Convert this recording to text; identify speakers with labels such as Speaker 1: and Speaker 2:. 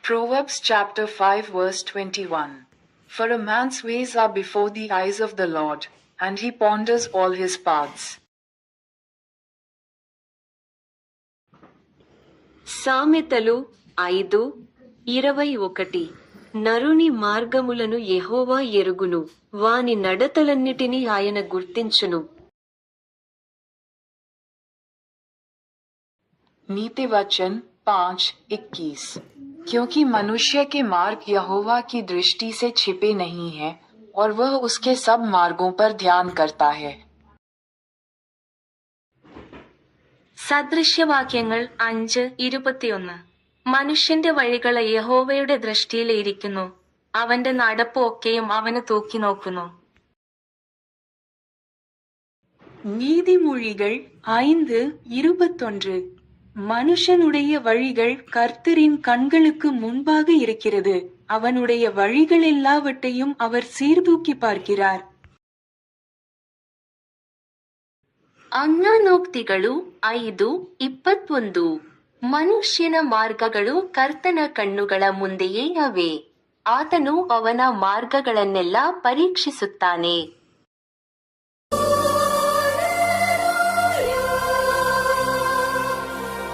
Speaker 1: Proverbs chapter 5 verse 21. For a man's ways are before the eyes of the Lord, and he ponders all his paths.
Speaker 2: సామెతలు 5:21. నరుని మార్గములను యెహోవా ఎరుగును, వాని నడతలన్నిటినీ ఆయన గుర్తించును.
Speaker 1: नीति वचन 5:21. क्योंकि मनुष्य के मार्ग यहोवा की दृष्टि से छिपे नहीं हैं, और वह उसके सब मार्गों पर ध्यान करता है.
Speaker 2: സദൃശ്യവാക്യങ്ങൾ 5:21. മനുഷ്യന്റെ വഴികൾ യഹോവയുടെ ദൃഷ്ടിയിൽ ഇരിക്കുന്നു, അവന്റെ നടപ്പ് ഒക്കെയും അവന് തൂക്കി നോക്കുന്നു.
Speaker 3: நீதிமொழிகள் 5:21. மனுஷனுடைய வழிகள் கர்த்தரின் கண்களுக்கு முன்பாக இருக்கிறது, அவனுடைய வழிகள் எல்லாவற்றையும் அவர் சீர்தூக்கி பார்க்கிறார்.
Speaker 2: ಆಜ್ಞಾನೋಕ್ತಿಗಳು 5:21. ಮನುಷ್ಯನ ಮಾರ್ಗಗಳು ಕರ್ತನ ಕಣ್ಣುಗಳ ಮುಂದೆಯೇ ಅವೆ, ಆತನು ಅವನ ಮಾರ್ಗಗಳನ್ನೆಲ್ಲ ಪರೀಕ್ಷಿಸುತ್ತಾನೆ.